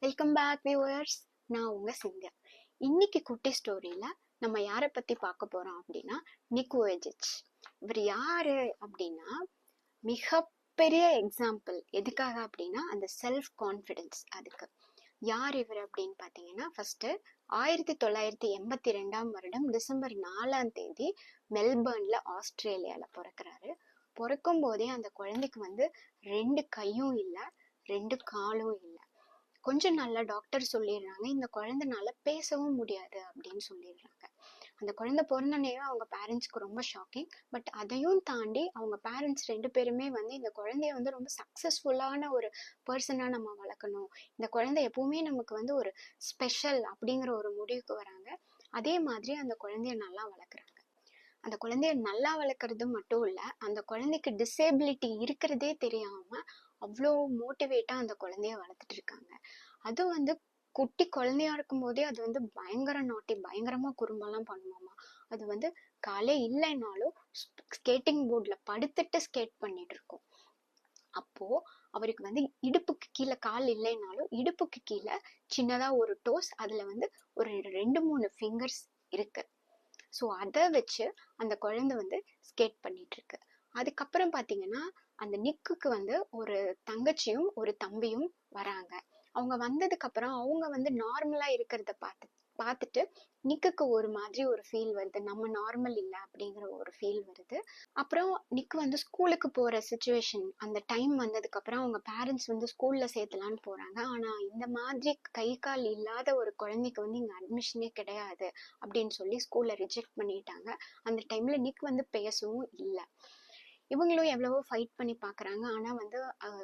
Welcome back viewers. நான் உங்க சிந்தியா. இன்னைக்கு குட்டி ஸ்டோரியில நம்ம யாரை பத்தி பார்க்க போறோம் அப்படின்னா நிக் வொயேஜிச். இவர் யாரு அப்படின்னா மிகப்பெரிய எக்ஸாம்பிள். எதுக்காக அப்படின்னா அந்த செல்ஃப் கான்ஃபிடென்ஸ். அதுக்கு யார் இவர் அப்படின்னு பார்த்தீங்கன்னா, ஃபர்ஸ்ட் 1982 டிசம்பர் 4 மெல்பர்ன்ல ஆஸ்திரேலியால பிறக்கிறாரு. பிறக்கும் போதே அந்த குழந்தைக்கு 2 கையும் இல்லை, 2 காலும் இல்லை. கொஞ்சம் நல்ல டாக்டர் சொல்லிடுறாங்க, இந்த குழந்தைனால பேசவும் முடியாது அப்படின்னு சொல்லிடுறாங்க. அந்த குழந்தை பிறந்தோடனே அவங்க பேரண்ட்ஸ்க்கு ரொம்ப ஷாக்கிங். பட் அதையும் தாண்டி அவங்க பேரண்ட்ஸ் 2 பேருமே இந்த குழந்தைய ரொம்ப சக்சஸ்ஃபுல்லான ஒரு பர்சனாக நம்ம வளர்க்கணும், இந்த குழந்தை எப்பவுமே நமக்கு ஒரு ஸ்பெஷல் அப்படிங்கிற ஒரு முடிவுக்கு வராங்க. அதே மாதிரி அந்த குழந்தைய நல்லா வளர்க்குறாங்க. அந்த குழந்தைய நல்லா வளர்க்குறது மட்டும் இல்லை, அந்த குழந்தைக்கு டிசேபிலிட்டி இருக்கிறதே தெரியாம அவ்வளோ மோட்டிவேட்டாக அந்த குழந்தைய வளர்த்துட்டு இருக்காங்க. அது குட்டி குழந்தையா இருக்கும் போதே அது பயங்கர நாட்டி, பயங்கரமா குறும்பெல்லாம் பண்ணுமாமா. அது காலே இல்லைன்னாலும் ஸ்கேட்டிங் போர்டில் படுத்துட்டு ஸ்கேட் பண்ணிட்டு இருக்கும். அப்போ அவருக்கு இடுப்புக்கு கீழே கால் இல்லைன்னாலும் இடுப்புக்கு கீழே சின்னதா ஒரு டோஸ், அதுல ஒரு 2-3 ஃபிங்கர்ஸ் இருக்கு. ஸோ அதை வச்சு அந்த குழந்தை ஸ்கேட் பண்ணிட்டு இருக்கு. அதுக்கப்புறம் பார்த்தீங்கன்னா அந்த நிக்குக்கு ஒரு தங்கச்சியும் ஒரு தம்பியும் வராங்க. அவங்க வந்ததுக்கு அப்புறம் அவங்க நார்மலா இருக்கிறத பார்த்துட்டு நிக்குக்கு ஒரு மாதிரி ஒரு ஃபீல் வருது, நம்ம நார்மல் இல்லை அப்படிங்கிற ஒரு ஃபீல் வருது. அப்புறம் நிக்கு ஸ்கூலுக்கு போற சுச்சுவேஷன், அந்த டைம் வந்ததுக்கு அப்புறம் அவங்க பேரண்ட்ஸ் ஸ்கூல்ல சேர்த்தலான்னு போறாங்க. ஆனா இந்த மாதிரி கை கால் இல்லாத ஒரு குழந்தைக்கு இங்க அட்மிஷனே கிடையாது அப்படின்னு சொல்லி ஸ்கூல்ல ரிஜெக்ட் பண்ணிட்டாங்க. அந்த டைம்ல நிக் பேசவும் இல்லை. இவங்களும் எவ்வளவோ ஃபைட் பண்ணி பார்க்குறாங்க. ஆனால்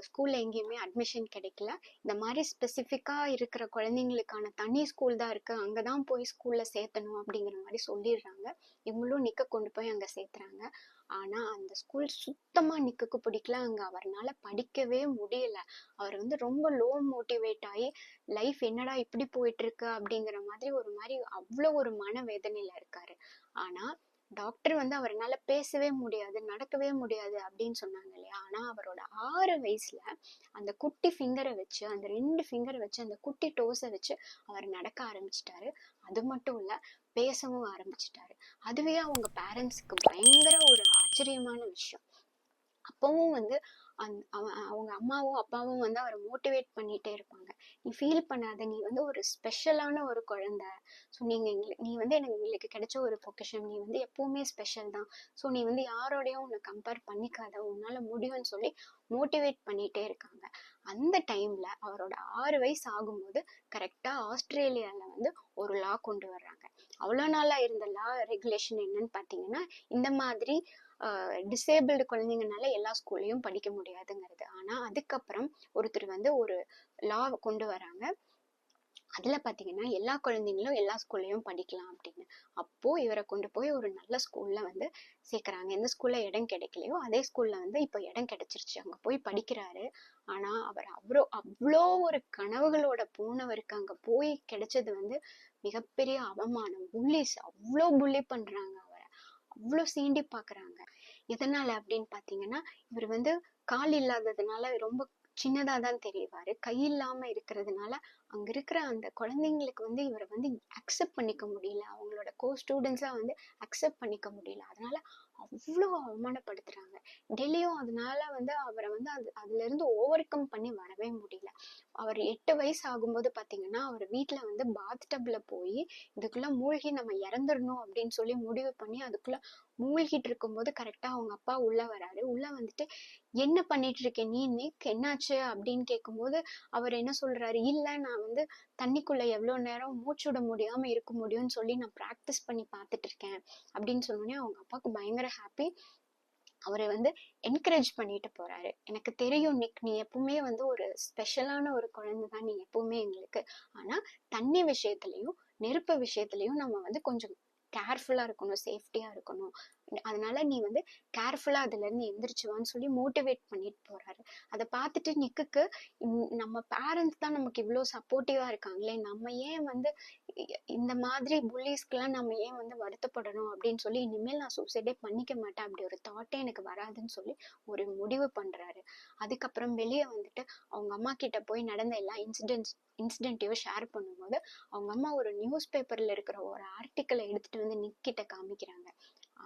ஸ்கூலில் எங்கேயுமே அட்மிஷன் கிடைக்கல. இந்த மாதிரி ஸ்பெசிஃபிக்காக இருக்கிற குழந்தைங்களுக்கான தனி ஸ்கூல் தான் இருக்குது, அங்கே தான் போய் ஸ்கூலில் சேர்த்தணும் அப்படிங்கிற மாதிரி சொல்லிடுறாங்க. இவங்களும் நிக்க கொண்டு போய் அங்கே சேர்த்துறாங்க. ஆனால் அந்த ஸ்கூல் சுத்தமாக நிக்குக்கு பிடிக்கல. அங்கே அவரால் படிக்கவே முடியல. அவர் ரொம்ப லோ மோட்டிவேட் ஆகி லைஃப் என்னடா இப்படி போயிட்டு இருக்கு அப்படிங்கிற மாதிரி அவ்வளோ ஒரு மனவேதனையில் இருக்காரு. ஆனால் டாக்டர் அவரால் பேசவே முடியாது, நடக்கவே முடியாது அப்படின்னு சொன்னாங்க இல்லையா. ஆனா அவரோட 6 வயசுல அந்த குட்டி ஃபிங்கரை வச்சு, அந்த 2 ஃபிங்கரை வச்சு, அந்த குட்டி டோஸை வச்சு அவர் நடக்க ஆரம்பிச்சிட்டாரு. அது மட்டும் இல்ல, பேசவும் ஆரம்பிச்சிட்டாரு. அதுவே அவங்க பேரண்ட்ஸ்க்கு பயங்கர ஒரு ஆச்சரியமான விஷயம். அப்பவும் அவங்க அம்மாவும் அப்பாவும் அவரை மோட்டிவேட் பண்ணிட்டே இருப்பாங்க. நீ ஃபீல் பண்ணாத, நீ ஒரு ஸ்பெஷலான ஒரு குழந்தை. ஸோ நீ எங்களுக்கு கிடைச்ச ஒரு பொக்கிஷன், நீ எப்பவுமே ஸ்பெஷல் தான். ஸோ நீ யாரோடையும் உன்னை கம்பேர் பண்ணிக்காத, உன்னால முடியும்னு சொல்லி மோட்டிவேட் பண்ணிட்டே இருக்காங்க. அந்த டைம்ல அவரோட 6 வயசு ஆகும்போது கரெக்டா ஆஸ்திரேலியால ஒரு லா கொண்டு வர்றாங்க. அவ்வளோ நாளா இருந்த லா ரெகுலேஷன் என்னன்னு பார்த்தீங்கன்னா, இந்த மாதிரி டிசேபிள்டு குழந்தைங்கனால எல்லா ஸ்கூல்லையும் படிக்க முடியாதுங்கிறது. ஆனா அதுக்கப்புறம் ஒருத்தர் ஒரு லா கொண்டு வராங்க. அதுல பாத்தீங்கன்னா எல்லா குழந்தைங்களும் எல்லா ஸ்கூல்லையும் படிக்கலாம் அப்படின்னு. அப்போ இவரை கொண்டு போய் ஒரு நல்ல ஸ்கூல்ல சேர்க்கறாங்க. எந்த ஸ்கூல்ல இடம் கிடைக்கலையோ அதே ஸ்கூல்ல இப்போ இடம் கிடைச்சிருச்சு. அங்க போய் படிக்கிறாரு. ஆனா அவர் அவ்வளோ ஒரு கனவுகளோட போனவருக்கு அங்க போய் கிடைச்சது மிகப்பெரிய அவமானம். புல்லிஸ் அவ்வளோ புள்ளி பண்றாங்க அவரை, அவ்வளோ சீண்டி பாக்குறாங்க. எதனால அப்படின்னு பாத்தீங்கன்னா, இவர் கால் இல்லாததுனால ரொம்ப சின்னதா தான் தெரிவாரு. கை இல்லாம இருக்கிறதுனால அங்க இருக்கிற அந்த குழந்தைங்களுக்கு இவரை அக்செப்ட் பண்ணிக்க முடியல, அவங்களோட ஸ்டூடெண்ட்ஸா அக்செப்ட் பண்ணிக்க முடியல. அதனால அவ்வளோ அவமானப்படுத்துறாங்க. டெய்லியும் அதனால அவரை அதுல இருந்து ஓவர் கம் பண்ணி வரவே முடியல. அவர் 8 வயசு ஆகும்போது பாத்தீங்கன்னா அவர் வீட்டுல பாத் டப்ல போய் இதுக்குள்ள மூழ்கி நம்ம இறந்துடணும் அப்படின்னு சொல்லி முடிவு பண்ணி அதுக்குள்ள மூழ்கிட்டு இருக்கும்போது கரெக்டா அவங்க அப்பா உள்ள வராரு. உள்ள என்ன பண்ணிட்டு இருக்க நீ நிக், என்னாச்சு அப்படின்னு கேட்கும்போது அவர் என்ன சொல்றாரு, இல்ல நான் தண்ணிக்குள்ள எவ்வளவு நேரம் மூச்சு விட முடியாம இருக்க முடியும்னு சொல்லி நான் பிராக்டிஸ் பண்ணி பார்த்துட்டு இருக்கேன் அப்படின்னு சொன்னோடனே அவங்க அப்பாவுக்கு பயங்கர ஹாப்பி. அவரை என்கரேஜ் பண்ணிட்டு போறாரு. எனக்கு தெரியும் நிக், நீ எப்பவுமே ஒரு ஸ்பெஷலான ஒரு குழந்தை தான், நீ எப்பவுமே எங்களுக்கு. ஆனா தண்ணி விஷயத்துலயும் நெருப்பு விஷயத்துலயும் நம்ம கொஞ்சம் கேர்ஃபுல்லா இருக்கணும், சேஃப்டியா இருக்கணும். அதனால நீ வந்து கேர்ஃபுல்லா அதுல இருந்து எந்திரிச்சுவான்னு சொல்லி மோட்டிவேட் பண்ணிட்டு போறாரு. அதை பார்த்துட்டு நிக்குக்கு நம்ம பேரண்ட்ஸ் தான் நமக்கு இவ்வளவு சப்போர்ட்டிவா இருக்காங்களே, நம்ம ஏன் வந்து இந்த மாதிரி புல்லிஸ்க்கெல்லாம் நம்ம ஏன் வந்து வருத்தப்படணும் அப்படின்னு சொல்லி இனிமேல் நான் சூசைடே பண்ணிக்க மாட்டேன், அப்படி ஒரு தாட்டே எனக்கு வராதுன்னு சொல்லி ஒரு முடிவு பண்றாரு. அதுக்கப்புறம் வெளியே வந்துட்டு அவங்க அம்மா கிட்ட போய் நடந்த எல்லா இன்சிடென்ட்டையும் ஷேர் பண்ணும்போது அவங்க அம்மா ஒரு நியூஸ் பேப்பர்ல இருக்கிற ஒரு ஆர்டிக்கலை எடுத்துட்டு வந்து நிக் கிட்ட காமிக்கிறாங்க.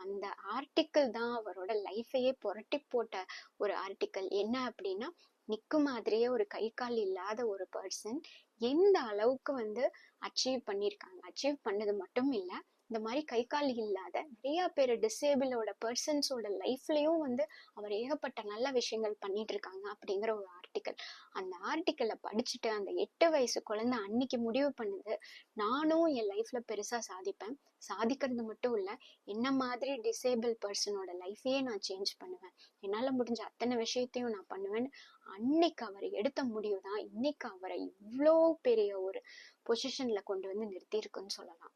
அந்த ஆர்டிக்கிள் தான் அவரோட லைஃபையே புரட்டி போட்ட ஒரு ஆர்டிக்கிள். என்ன அப்படின்னா, நிக்கு மாதிரியே ஒரு கை கால் இல்லாத ஒரு பர்சன் எந்த அளவுக்கு வந்து அச்சீவ் பண்ணியிருக்காங்க. அச்சீவ் பண்ணது மட்டும் இல்ல, இந்த மாதிரி கை கால் இல்லாத நிறைய பேர் டிசேபிளோட பர்சன்ஸோட லைஃப்லயும் வந்து அவர் ஏகப்பட்ட நல்ல விஷயங்கள் பண்ணிட்டு இருக்காங்க அப்படிங்கிற ஒரு ஆர்டிக்கல். அந்த ஆர்டிக்கலை படிச்சுட்டு அந்த 8 வயசு குழந்தை அன்னைக்கு முடிவு பண்ணுது, நானும் என் லைஃப்ல பெருசா சாதிப்பேன், சாதிக்கிறது மட்டும் இல்ல, என்ன மாதிரி டிசேபிள் பர்சனோட லைஃபையே நான் சேஞ்ச் பண்ணுவேன், என்னால முடிஞ்ச அத்தனை விஷயத்தையும் நான் பண்ணுவேன். அன்னைக்கு அவர் எடுத்த முடிவு தான் இன்னைக்கு அவரை இவ்வளோ பெரிய ஒரு பொசிஷன்ல கொண்டு வந்து நிறுத்தி இருக்குன்னு சொல்லலாம்.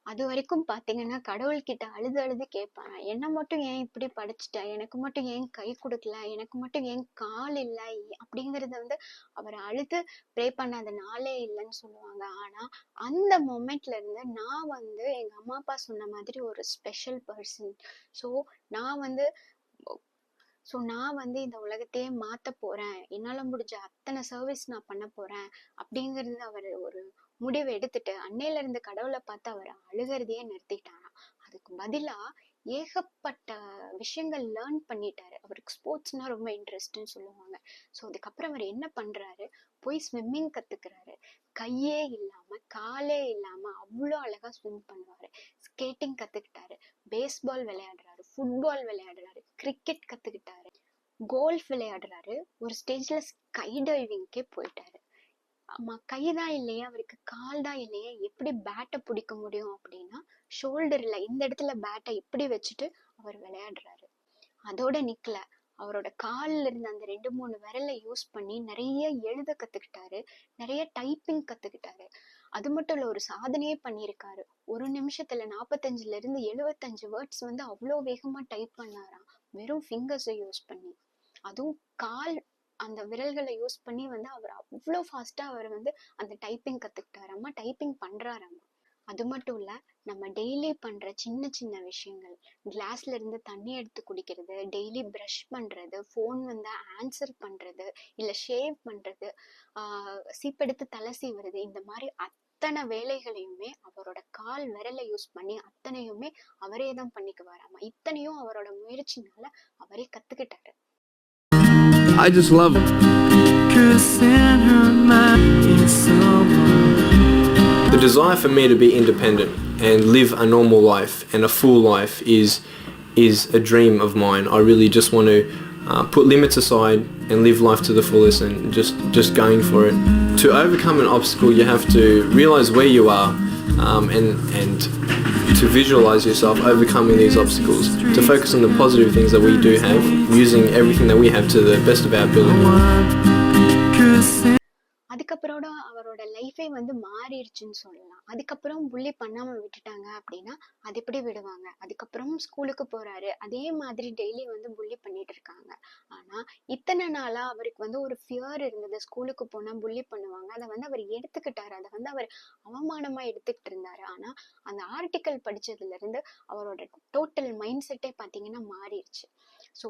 அது வரைக்கும் பாத்தீங்கன்னா கடவுள்கிட்ட அழுது அழுது கேட்பாங்க, என்ன மட்டும் ஏன் இப்படி படைச்சிட்ட, எனக்கு மட்டும் ஏன் கை கொடுக்கல, எனக்கு மட்டும் ஏன் கால் இல்லை அப்படிங்கறத வந்து அவர் அழுது ப்ரே பண்ணாத நாளே இல்லைன்னு சொல்லுவாங்க. ஆனா அந்த மொமெண்ட்ல இருந்து நான் வந்து எங்க அம்மா அப்பா சொன்ன மாதிரி ஒரு ஸ்பெஷல் பர்சன். ஸோ நான் வந்து நான் வந்து இந்த உலகத்தையே மாத்த போறேன், என்னால முடிஞ்ச அத்தனை சர்வீஸ் நான் பண்ண போறேன் அப்படிங்கறது அவர் ஒரு முடிவு எடுத்துட்டு அன்னையில இருந்து கடவுளை பார்த்து அவர் அழுகிறதையே நிறுத்திட்டாராம். அதுக்கு பதிலா ஏகப்பட்ட விஷயங்கள் லேர்ன் பண்ணிட்டாரு. அவருக்கு ஸ்போர்ட்ஸ்னா ரொம்ப இன்ட்ரெஸ்ட்னு சொல்லுவாங்க. ஸோ அதுக்கப்புறம் அவர் என்ன பண்றாரு, போய் ஸ்விம்மிங் கத்துக்கிறாரு. கையே இல்லாம காலே இல்லாம அவ்வளோ அழகா ஸ்விம் பண்ணுவாரு. ஸ்கேட்டிங் கத்துக்கிட்டாரு, பேஸ்பால் விளையாடுறாரு, ஃபுட்பால் விளையாடுறாரு, கிரிக்கெட் கத்துக்கிட்டாரு, கோல்ஃப் விளையாடுறாரு, ஒரு ஸ்டேஜ்ல ஸ்கை டைவிங்க்கே போயிட்டாரு. ஆமா, கைதான் இல்லையே அவருக்கு, கால் தான் இல்லையே, எப்படி பேட்டை பிடிக்க முடியும் அப்படின்னா ஷோல்டர்ல இந்த இடத்துல பேட்டை இப்படி வச்சுட்டு அவர் விளையாடுறாரு. அதோட நிக்கல, அவரோட காலில் இருந்த அந்த 2-3 விரலை யூஸ் பண்ணி நிறைய எழுத கத்துக்கிட்டாரு, நிறைய டைப்பிங் கத்துக்கிட்டாரு. அது மட்டும் இல்ல, ஒரு சாதனையே பண்ணியிருக்காரு. ஒரு நிமிஷத்துல 45ல இருந்து 75 வேர்ட்ஸ் வந்து அவ்வளோ வேகமா டைப் பண்ணாராம், வெறும் ஃபிங்கர்ஸை யூஸ் பண்ணி. அதுவும் கால் அந்த விரல்களை யூஸ் பண்ணி வந்து அவர் அவ்வளோ ஃபாஸ்டா அவர் வந்து அந்த டைப்பிங் கத்துக்கிட்டாராமா, டைப்பிங் பண்றாராமா. அது மட்டும் இல்ல, நம்ம டெய்லி பண்ற சின்ன சின்ன விஷயங்கள், கிளாஸ்ல இருந்து தண்ணி எடுத்து குடிக்கிறது, டெய்லி ப்ரஷ் பண்றது, ஃபோன் வந்து ஆன்சர் பண்றது, இல்ல ஷேவ் பண்றது, சீப்பெடுத்து தலை சீவுறது, இந்த மாதிரி அத்தனை வேலைகளையுமே அவரோட கால் விரலை யூஸ் பண்ணி அத்தனையுமே அவரே தான் பண்ணிக்குவாராமா. இத்தனையும் அவரோட முயற்சினால அவரே கத்துக்கிட்டாரு. I just love it. The desire for me to be independent and live a normal life and a full life is a dream of mine. I really just want to put limits aside and live life to the fullest and just going for it. To overcome an obstacle, you have to realize where you are and to visualize yourself overcoming these obstacles, to focus on the positive things that we do have, using everything that we have to the best of our ability. அதுக்கப்புறம் அவரோட லைஃபே வந்து மாறிடுச்சுன்னு சொல்லலாம். அதுக்கப்புறம் புள்ளி பண்ணாம விட்டுட்டாங்க அப்படின்னா அது எப்படி விடுவாங்க. அதுக்கப்புறம் ஸ்கூலுக்கு போறாரு, அதே மாதிரி டெய்லி வந்து புள்ளி பண்ணிட்டு இருக்காங்க. ஆனா இத்தனை நாளா அவருக்கு வந்து ஒரு ஃபியர் இருந்தது, ஸ்கூலுக்கு போனா புள்ளி பண்ணுவாங்க, அதை வந்து அவர் எடுத்துக்கிட்டாரு, அதை வந்து அவர் அவமானமா எடுத்துக்கிட்டு இருந்தாரு. ஆனா அந்த ஆர்டிக்கல் படிச்சதுல இருந்து அவரோட டோட்டல் மைண்ட் செட்டே பாத்தீங்கன்னா மாறிடுச்சு. ஸோ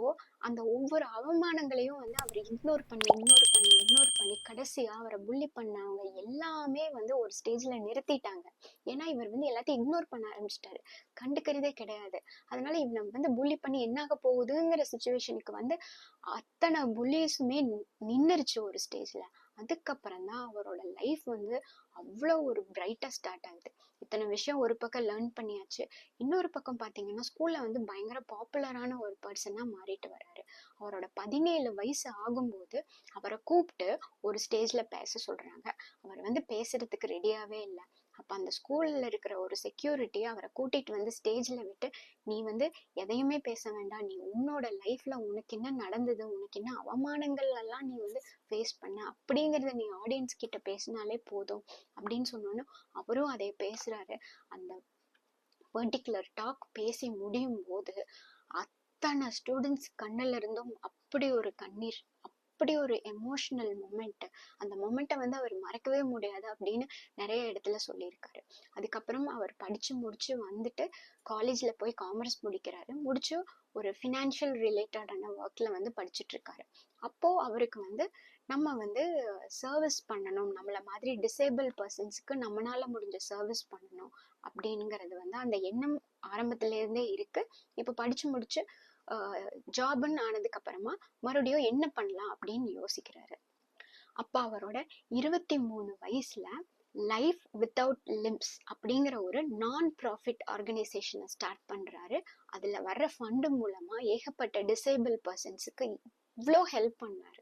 அந்த ஒவ்வொரு அவமானங்களையும் வந்து அவர் இக்னோர் பண்ணி கடைசியா அவரை புள்ளி பண்ணவங்க எல்லாமே வந்து ஒரு ஸ்டேஜ்ல நிறுத்திட்டாங்க. ஏன்னா இவர் வந்து எல்லாத்தையும் இக்னோர் பண்ண ஆரம்பிச்சிட்டாரு, கண்டுக்கிறதே கிடையாது. அதனால இவனை வந்து புள்ளி பண்ணி என்ன ஆக போகுதுங்கிற சுச்சுவேஷனுக்கு வந்து அத்தனை புள்ளிஸுமே நின்னுருச்சு ஒரு ஸ்டேஜ்ல. அதுக்கப்புறம் தான் அவரோட லைஃப் வந்து அவ்வளோ ஒரு பிரைட்டா ஸ்டார்ட் ஆகுது. இத்தனை விஷயம் ஒரு பக்கம் லேர்ன் பண்ணியாச்சு, இன்னொரு பக்கம் பாத்தீங்கன்னா ஸ்கூல்ல வந்து பயங்கர பாப்புலரான ஒரு பர்சனா மாறிட்டு வர்றாரு. அவரோட 17 வயசு ஆகும்போது அவரை கூப்பிட்டு ஒரு ஸ்டேஜ்ல பேச சொல்றாங்க. அவர் வந்து பேசுறதுக்கு ரெடியாவே இல்லை. அப்ப அந்த ஸ்கூல்ல இருக்கிற ஒரு செக்யூரிட்டி அவரை கூட்டிட்டு வந்து ஸ்டேஜ்ல விட்டு, நீ வந்து எதையுமே பேச வேண்டாம், நீ உன்னோட லைஃப்ல உனக்கு என்ன நடந்தது, உனக்கு என்ன அவமானங்கள் எல்லாம் நீ வந்து ஃபேஸ் பண்ண அப்படிங்கறத நீ ஆடியன்ஸ் கிட்ட பேசினாலே போதும் அப்படின்னு சொன்னோன்னு அவரும் அதை பேசுறாரு. அந்த பர்டிகுலர் டாக் பேசி முடியும் போது அத்தனை ஸ்டூடெண்ட்ஸ் கண்ணுல இருந்தும் அப்படி ஒரு கண்ணீர், அப்படி ஒரு எமோஷனல் மொமெண்ட். அந்த மொமெண்ட்டை வந்து அவர் மறக்கவே முடியாது அப்படின்னு நிறைய இடத்துல சொல்லியிருக்காரு. அதுக்கப்புறம் அவர் படிச்சு முடிச்சு வந்துட்டு காலேஜ்ல போய் காமர்ஸ் முடிக்கிறாரு. முடிச்சு ஒரு ஃபினான்ஷியல் ரிலேட்டடான ஒர்க்ல வந்து படிச்சுட்டு இருக்காரு. அப்போ அவருக்கு வந்து நம்ம வந்து சர்வீஸ் பண்ணணும், நம்மள மாதிரி டிசேபிள் பர்சன்ஸ்க்கு நம்மளால முடிஞ்ச சர்வீஸ் பண்ணணும் அப்படிங்கிறது வந்து அந்த எண்ணம் ஆரம்பத்துல இருந்தே இருக்கு. இப்ப படிச்சு முடிச்சு ஜாப்னு ஆனதுக்கு அப்புறமா மறுபடியும் என்ன பண்ணலாம் அப்படின்னு யோசிக்கிறாரு. அப்ப அவரோட 23 வயசுல லைஃப் வித்தவுட் லிம்ஸ் அப்படிங்கிற ஒரு நான் ப்ராஃபிட் ஆர்கனைசேஷனை ஸ்டார்ட் பண்றாரு. அதுல வர்ற ஃபண்டு மூலமா ஏகப்பட்ட டிசேபிள் பர்சன்ஸுக்கு இவ்வளோ ஹெல்ப் பண்ணாரு.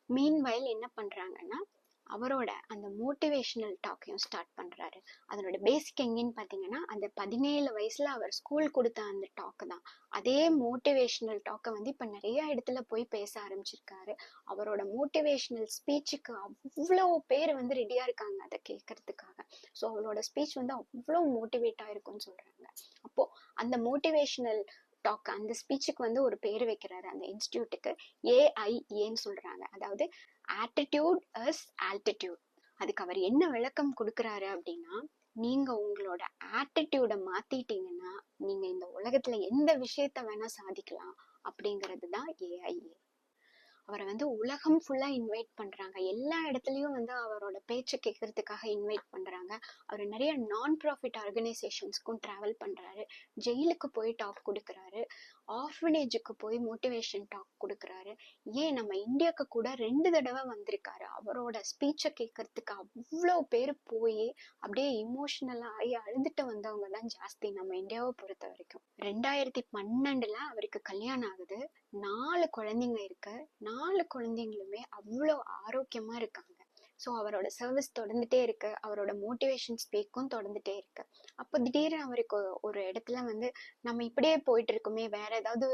மீன்வைல் என்ன பண்றாங்கன்னா அவரோட அந்த மோட்டிவேஷனல் டாக்கையும் ஸ்டார்ட் பண்றாரு. அதனோட பேசிக் எங்கன்னு பாத்தீங்கன்னா அந்த 17 வயசுல அவர் ஸ்கூல் கொடுத்த அந்த டாக்கு தான். அதே மோட்டிவேஷனல் டாக்கை வந்து இப்ப நிறைய இடத்துல போய் பேச ஆரம்பிச்சிருக்காரு. அவரோட மோட்டிவேஷனல் ஸ்பீச்சுக்கு அவ்வளோ பேர் வந்து ரெடியா இருக்காங்க அதை கேட்கறதுக்காக. ஸோ அவரோட ஸ்பீச் வந்து அவ்வளோ மோட்டிவேட் ஆயிருக்கும்னு சொல்றாங்க. அப்போ அந்த மோட்டிவேஷனல் டாக் அந்த ஸ்பீச்சுக்கு வந்து ஒரு பேர் வைக்கிறாரு அந்த இன்ஸ்டிடியூட்டுக்கு. AIAன்னு சொல்றாங்க, அதாவது ஆட்டிடியூட் இஸ் ஆல்டிடியூட். அதுக்கு அவர் என்ன விளக்கம் கொடுக்குறாரு அப்படின்னா, நீங்க உங்களோட ஆட்டிடியூட மாத்திட்டீங்கன்னா நீங்க இந்த உலகத்துல எந்த விஷயத்த வேணா சாதிக்கலாம் அப்படிங்கிறது தான் AIA. அவரை வந்து உலகம் ஃபுல்லா இன்வைட் பண்றாங்க. எல்லா இடத்துலயும் வந்து அவரோட பேச்சை கேட்கறதுக்காக இன்வைட் பண்றாங்க. அவர் நிறைய நான் ப்ராஃபிட் ஆர்கனைசேஷன்ஸ்க்கும் டிராவல் பண்றாரு. ஜெயிலுக்கு போய் டாக் கொடுக்குறாரு, ஆர்ஃபனேஜுக்கு போய் மோட்டிவேஷன் டாக் கொடுக்குறாரு. ஏன் நம்ம இந்தியாவுக்கு கூட 2 தடவை வந்திருக்காரு. அவரோட ஸ்பீச்சை கேட்கறதுக்கு அவ்வளோ பேர் போய் அப்படியே இமோஷனலா ஆகி அழுதுட்டு வந்தவங்க தான் ஜாஸ்தி நம்ம இந்தியாவை பொறுத்த வரைக்கும். 2012 அவருக்கு கல்யாணம் ஆகுது. 4 குழந்தைங்க இருக்கு. 4 குழந்தைங்களுமே அவ்வளோ ஆரோக்கியமா இருக்காங்க. ஸோ அவரோட சர்வீஸ் தொடர்ந்துட்டே இருக்கு, அவரோட மோட்டிவேஷன் ஸ்பீக்கும் தொடர்ந்துட்டே இருக்கு. அப்போ திடீர்னு அவருக்கு ஒரு இடத்துல வந்து நம்ம இப்படியே போயிட்டு இருக்குமே, வேற ஏதாவது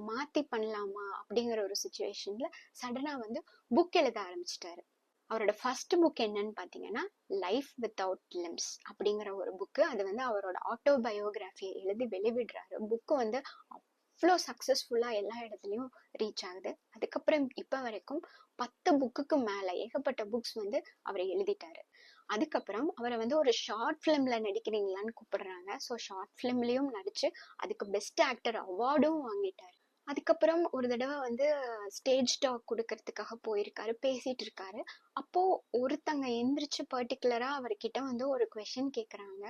மாத்தி பண்ணலாமா அப்படிங்கிற ஒரு சுச்சுவேஷன்ல சடனா வந்து புக் எழுத ஆரம்பிச்சிட்டாரு. அவரோட ஃபர்ஸ்ட் புக் என்னன்னு பாத்தீங்கன்னா லைஃப் வித்தவுட் லிம்ஸ் அப்படிங்கிற ஒரு புக்கு. அது வந்து அவரோட ஆட்டோபயோகிராஃபியை எழுதி வெளிவிடுறாரு. புக்கு வந்து அவ்வளோ சக்சஸ்ஃபுல்லா எல்லா இடத்துலயும் ரீச் ஆகுது. அதுக்கப்புறம் இப்ப வரைக்கும் 10 புக்குக்கு மேல ஏகப்பட்ட புக்ஸ் வந்து அவர் எழுதிட்டாரு. அதுக்கப்புறம் அவரை வந்து ஒரு ஷார்ட் பிலிம்ல நடிக்கிறீங்களான்னு கூப்பிடுறாங்க. ஸோ ஷார்ட் பிலிம்லயும் நடிச்சு அதுக்கு பெஸ்ட் ஆக்டர் அவார்டும் வாங்கிட்டாரு. அதுக்கப்புறம் ஒரு தடவை வந்து ஸ்டேஜ் டாக் கொடுக்கறதுக்காக போயிருக்காரு, பேசிட்டு இருக்காரு. அப்போ ஒருத்தங்க எந்திரிச்சு பர்டிகுலரா அவர்கிட்ட வந்து ஒரு கொஸ்டின் கேக்குறாங்க.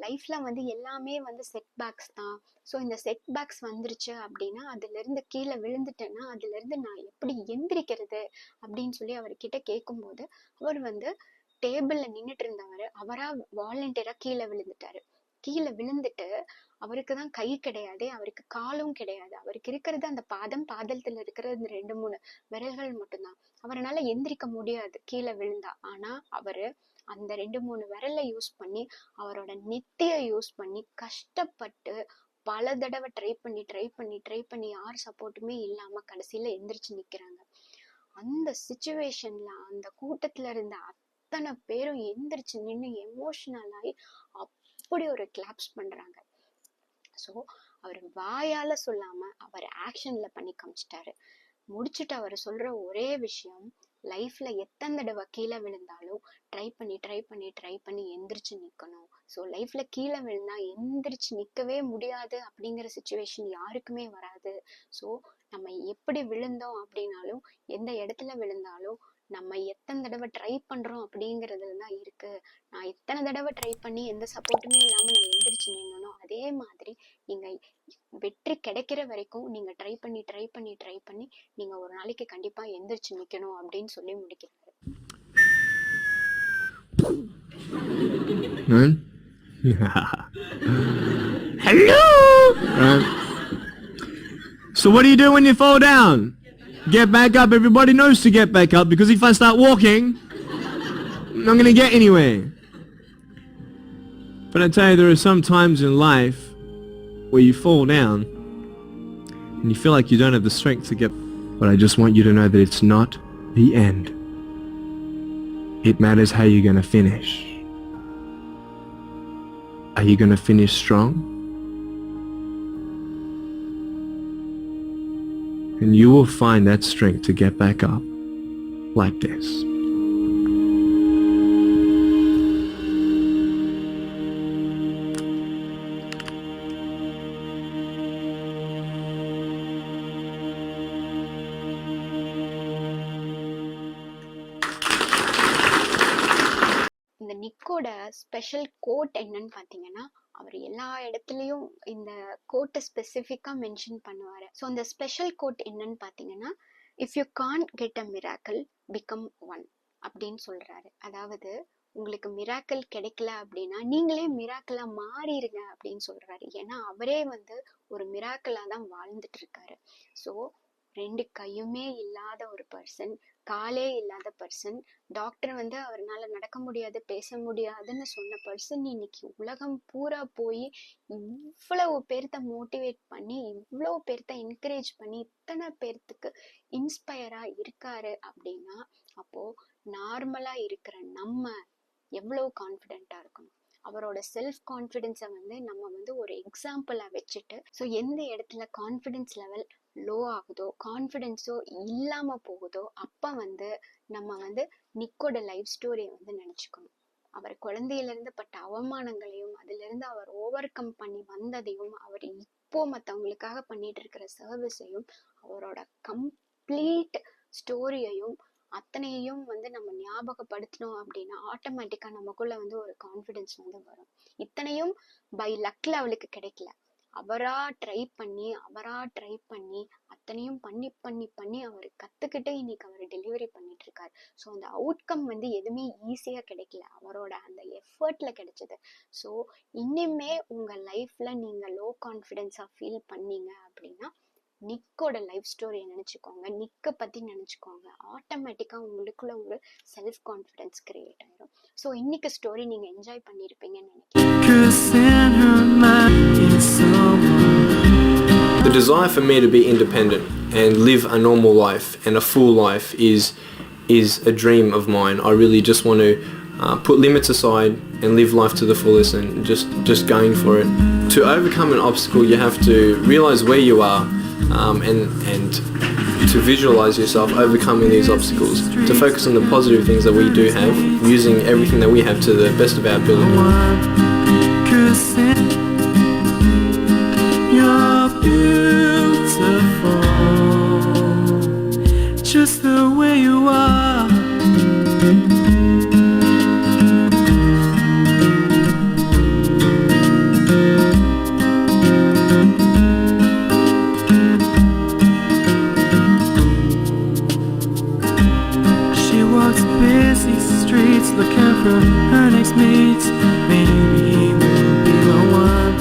லைஃப்ல வந்து எல்லாமே வந்து செட் பேக்ஸ் தான். ஸோ இந்த செட் பேக்ஸ் வந்துருச்சு அப்படின்னா அதுல இருந்து கீழே விழுந்துட்டேன்னா அதுல இருந்து நான் எப்படி எந்திரிக்கிறது அப்படின்னு சொல்லி அவர்கிட்ட கேட்கும்போது அவர் வந்து டேபிள்ல நின்றுட்டு இருந்தவர் அவரா வாலண்டியரா கீழே விழுந்துட்டாரு. கீழே விழுந்துட்டு அவருக்கு தான் கை கிடையாது, அவருக்கு காலும் கிடையாது. அவருக்கு இருக்கிறது அந்த பாதத்துல இருக்கிற இந்த 2-3 விரல்கள் மட்டும்தான். அவரால் எந்திரிக்க முடியாது கீழே விழுந்தா. ஆனா அவரு அந்த 2-3 விரலை யூஸ் பண்ணி அவரோட நெத்திய யூஸ் பண்ணி கஷ்டப்பட்டு பல தடவை ட்ரை பண்ணி யார் சப்போர்ட்டுமே இல்லாம கடைசியில எந்திரிச்சு நிக்கிறாங்க. அந்த சிச்சுவேஷன்ல அந்த கூட்டத்துல இருந்த அத்தனை பேரும் எந்திரிச்சு நின்று எமோஷனல் ஆகி அப்படி ஒரு கிளாப்ஸ் பண்றாங்க. ஸோ அவர் வாயால சொல்லாம அவர் ஆக்ஷன்ல பண்ணி காமிச்சிட்டாரு. முடிச்சுட்டு அவர் சொல்ற ஒரே விஷயம், லைஃப்ல எத்தனை தடவை கீழே விழுந்தாலும் ட்ரை பண்ணி எந்திரிச்சு நிக்கணும். ஸோ லைஃப்ல கீழே விழுந்தா எந்திரிச்சு நிக்கவே முடியாது அப்படிங்கிற சுச்சுவேஷன் யாருக்குமே வராது. ஸோ நம்ம எப்படி விழுந்தோம் அப்படின்னாலும் எந்த இடத்துல விழுந்தாலும் நம்ம எத்தனை தடவை ட்ரை பண்றோம் அப்படிங்கறதுல தான் இருக்கு. நான் எத்தனை தடவை ட்ரை பண்ணி எந்த சப்போர்ட்டுமே இல்லாம நான் எந்திரிச்சு நின்னனும், அதே மாதிரி நீங்க வெற்றி கிடைக்கிற வரைக்கும் நீங்க ட்ரை பண்ணி நீங்க ஒரு நாளைக்கு கண்டிப்பா எந்திரிச்சு நிக்கணும் அப்படின்னு சொல்லி முடிக்கிறாரு. Hello. So what do you do when you fall down? Get back up. Everybody knows to get back up, because if I start walking, I'm not going to get anywhere. But I tell you, there are some times in life where you fall down and you feel like you don't have the strength to get. But I just want you to know that it's not the end. It matters how you're going to finish. Are you going to finish strong? And you will find that strength to get back up like this. இந்த நிக்கோட special code என்னன்னு பார்த்தீங்கன்னா, அவர் எல்லா இடத்துலையும் இந்த கோட்டை ஸ்பெசிஃபிக்காக mention பண்ணுவார். So அந்த ஸ்பெஷல் கோட் என்னன்னு பார்த்தீங்கன்னா, if you can get a miracle become one அப்படின்னு சொல்றாரு. அதாவது உங்களுக்கு மிராக்கிள் கிடைக்கல அப்படின்னா நீங்களே மிராக்கிளா மாறிடுங்க அப்படின்னு சொல்றாரு. ஏன்னா அவரே வந்து ஒரு மிராக்கிளா தான் வாழ்ந்துட்டு இருக்காரு. ஸோ 2 கையுமே இல்லாத ஒரு பர்சன், காலே இல்லாத பர்சன், டாக்டர் வந்து அவர்னால நடக்க முடியாது பேச முடியாதுன்னு சொன்ன பர்சன் இன்னைக்கு உலகம் பூரா போய் இவ்வளவு பேர்த்த மோட்டிவேட் பண்ணி இவ்வளவு பேர்த்த என்கரேஜ் பண்ணி இத்தனை பேர்த்துக்கு இன்ஸ்பயரா இருக்காரு அப்படின்னா அப்போ நார்மலா இருக்கிற நம்ம எவ்வளவு கான்ஃபிடென்ட்டா இருக்கணும். அவரோட செல்ஃப் கான்ஃபிடென்ஸை வந்து நம்ம வந்து ஒரு எக்ஸாம்பிளா வச்சுட்டு, ஸோ எந்த இடத்துல கான்ஃபிடென்ஸ் லெவல் லோ ஆகுதோ கான்ஃபிடென்ஸோ இல்லாம போகுதோ அப்ப வந்து நம்ம வந்து நிக்கோட லைஃப் ஸ்டோரியை வந்து நினைச்சுக்கணும். அவர் குழந்தையில இருந்து பட்ட அவமானங்களையும் அதுல இருந்து அவர் ஓவர் கம் பண்ணி வந்ததையும் அவர் இப்போ மற்றவங்களுக்காக பண்ணிட்டு இருக்கிற சர்வீஸையும் அவரோட கம்ப்ளீட் ஸ்டோரியையும் அத்தனையும் வந்து நம்ம ஞாபகப்படுத்தணும் அப்படின்னா ஆட்டோமேட்டிக்கா நமக்குள்ள வந்து ஒரு கான்ஃபிடென்ஸ் வந்து வரும். இத்தனையும் பை லக்ல அவளுக்கு கிடைக்கல, அவரா ட்ரை பண்ணி அத்தனையும் பண்ணி பண்ணி பண்ணி அவர் கத்துக்கிட்டு இன்னைக்கு அவர் டெலிவரி பண்ணிட்டு இருக்காரு. ஸோ அந்த அவுட்கம் வந்து எதுவுமே ஈஸியா கிடைக்கல, அவரோட அந்த எஃபர்ட்ல கிடைச்சது. ஸோ இனிமே உங்க லைஃப்ல நீங்க லோ கான்ஃபிடென்ஸா ஃபீல் பண்ணீங்க அப்படின்னா நிக்கோட லைஃப் ஸ்டோரியை நினைச்சுக்கோங்க, நிக்க பத்தி நினைச்சுக்கோங்க. ஆட்டோமேட்டிக்கா உங்களுக்குள்ள ஒரு செல்ஃப் கான்ஃபிடென்ஸ் கிரியேட் ஆயிடும். ஸோ இன்னைக்கு ஸ்டோரி நீங்க என்ஜாய் பண்ணிருப்பீங்கன்னு நினைக்கிறேன். The desire for me to be independent and live a normal life and a full life is a dream of mine. I really just want to put limits aside and live life to the fullest and just going for it. To overcome an obstacle, you have to realize where you are and to visualize yourself overcoming these obstacles. To focus on the positive things that we do have, using everything that we have to the best of our ability. You're beautiful, just the way you are. She walks busy streets looking for her next mate. Maybe we'll be the one.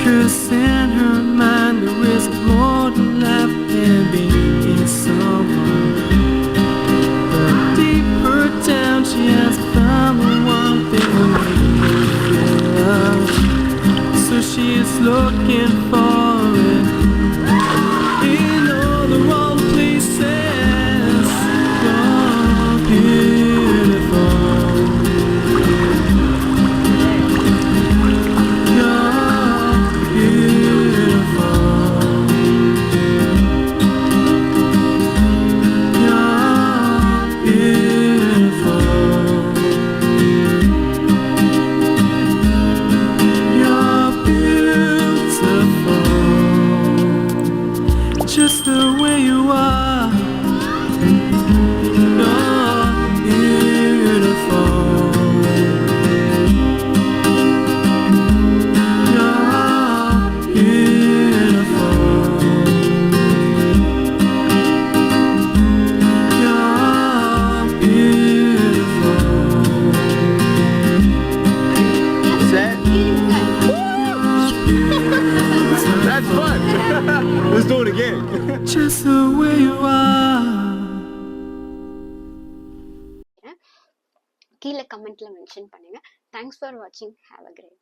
'Cause in her mind there is more to life than being someone. But deeper down she has found the one thing that makes her feel loved. So she is looking for it in all the wrong places. You're beautiful. Just the way you are. You're beautiful. You're beautiful. You're beautiful. Set. That's fun. Let's do it again. Just the way you are. கீழே கமெண்ட்ல mention பண்ணுங்க. Thanks for வாட்சிங். Have a great